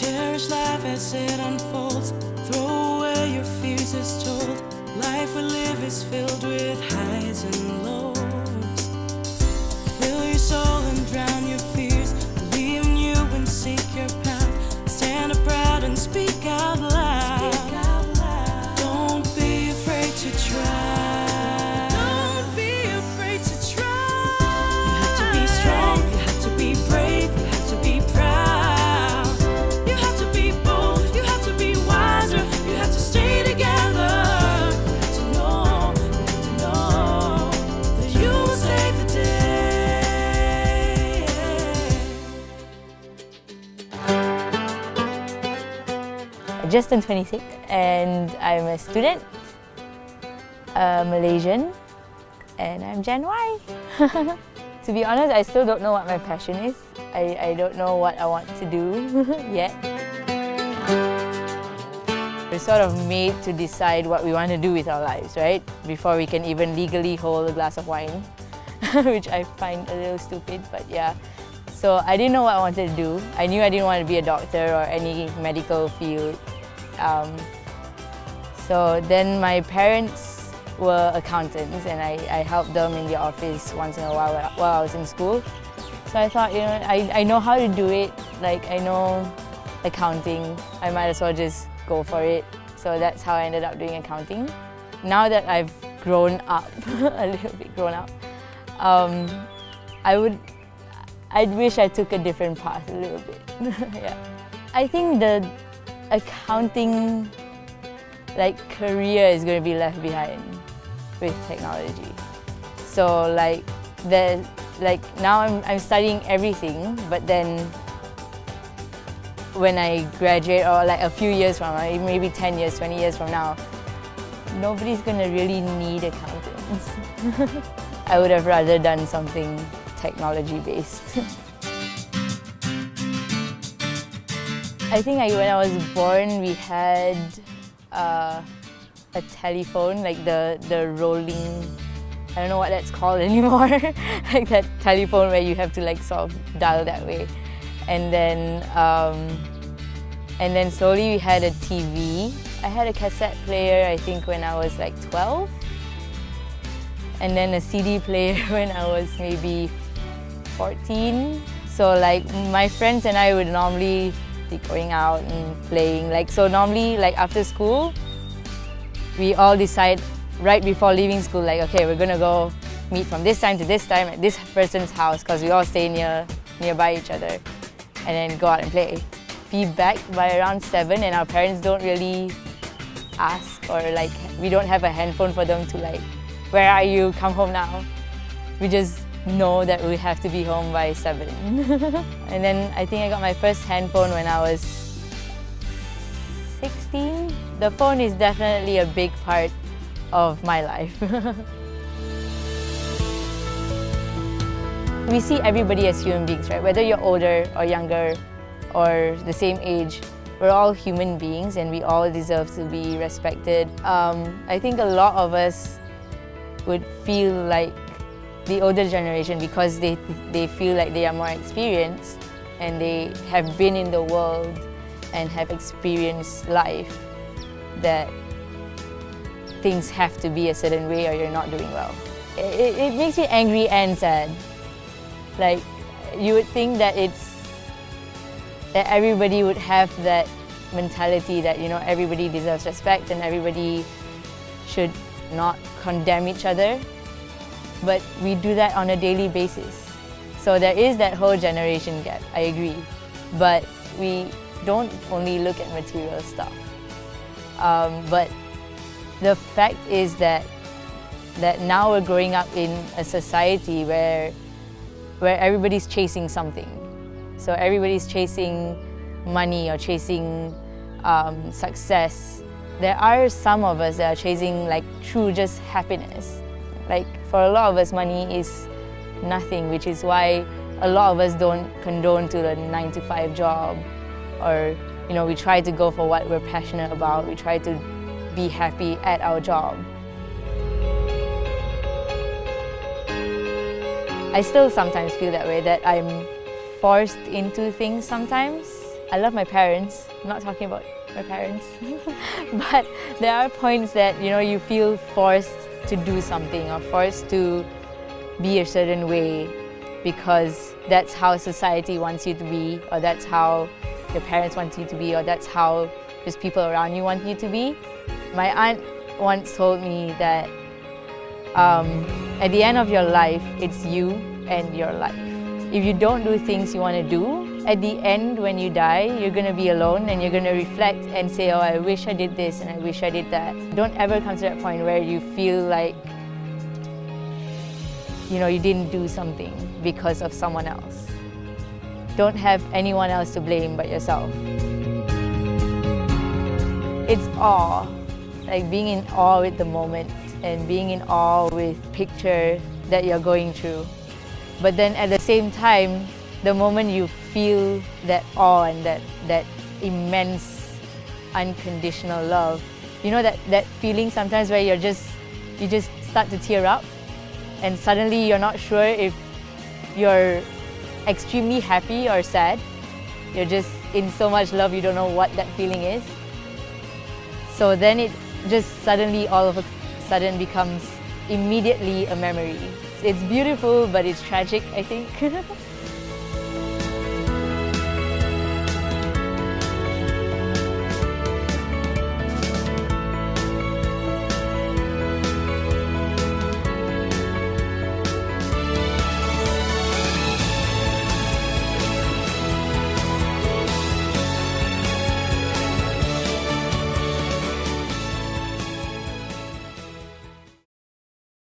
Cherish life as it unfolds. Throw away your fears as told. Life we live is filled with highs and lows. Fill your soul and drown your fears. Believe in you and seek your path. Stand up proud and speak out loud. Don't be afraid to try. Don't be afraid to try. You have to be strong. You have to be brave. You have to be proud. You have to be bold. You have to be wiser. You have to stay together. You have to know that you will save the day. I just turned 26 and I'm a student, Malaysian, and I'm Gen Y. To be honest, I still don't know what my passion is. I don't know what I want to do yet. We're sort of made to decide what we want to do with our lives, right? Before we can even legally hold a glass of wine, which I find a little stupid, but yeah. So I didn't know what I wanted to do. I knew I didn't want to be a doctor or any medical field. So then my parents were accountants and I helped them in the office once in a while I was in school. So I thought, I know how to do it, like I know accounting, I might as well just go for it. So that's how I ended up doing accounting. Now that I've grown up, a little bit grown up, I'd wish I took a different path a little bit. Yeah. I think the accounting career is going to be left behind with technology. So now I'm studying everything, but then when I graduate or a few years from now, maybe 10 years, 20 years from now, nobody's going to really need accountants. I would have rather done something technology-based. I think when I was born, we had a telephone, like the rolling, I don't know what that's called anymore, like that telephone where you have to sort of dial that way. And then slowly we had a TV. I had a cassette player, I think, when I was 12. And then a CD player when I was maybe 14. So my friends and I would normally be going out and playing. So normally after school, we all decide right before leaving school, okay, we're gonna go meet from this time to this time at this person's house because we all stay nearby each other, and then go out and play. Be back by around 7 and our parents don't really ask, or we don't have a handphone for them to where are you, come home now. We just know that we have to be home by 7. And then I think I got my first handphone when I was 16. The phone is definitely a big part of my life. We see everybody as human beings, right? Whether you're older or younger or the same age, we're all human beings and we all deserve to be respected. I think a lot of us would feel like the older generation, because they feel like they are more experienced and they have been in the world and have experienced life, that things have to be a certain way or you're not doing well. It makes me angry and sad. You would think that that everybody would have that mentality that everybody deserves respect and everybody should not condemn each other, but we do that on a daily basis. So there is that whole generation gap, I agree, but we don't only look at material stuff. But the fact is that now we're growing up in a society where everybody's chasing something. So everybody's chasing money or chasing success. There are some of us that are chasing true just happiness. For a lot of us, money is nothing, which is why a lot of us don't condone to the 9-to-5 job, or we try to go for what we're passionate about. We try to be happy at our job. I still sometimes feel that way, that I'm forced into things sometimes. I love my parents. I'm not talking about my parents. But there are points that, you know, you feel forced to do something or forced to be a certain way because that's how society wants you to be, or that's how your parents want you to be, or that's how just people around you want you to be. My aunt once told me that at the end of your life, it's you and your life. If you don't do things you want to do, at the end when you die, you're going to be alone and you're going to reflect and say, oh, I wish I did this and I wish I did that. Don't ever come to that point where you feel like, you know, you didn't do something because of someone else. Don't have anyone else to blame but yourself. It's awe, like being in awe with the moment and being in awe with picture that you're going through. But then at the same time, the moment you feel that awe and that immense unconditional love, you know that feeling sometimes where you just start to tear up and suddenly you're not sure if you're extremely happy or sad. You're just in so much love, you don't know what that feeling is. So then it just suddenly all of a sudden becomes immediately a memory. It's beautiful, but it's tragic, I think.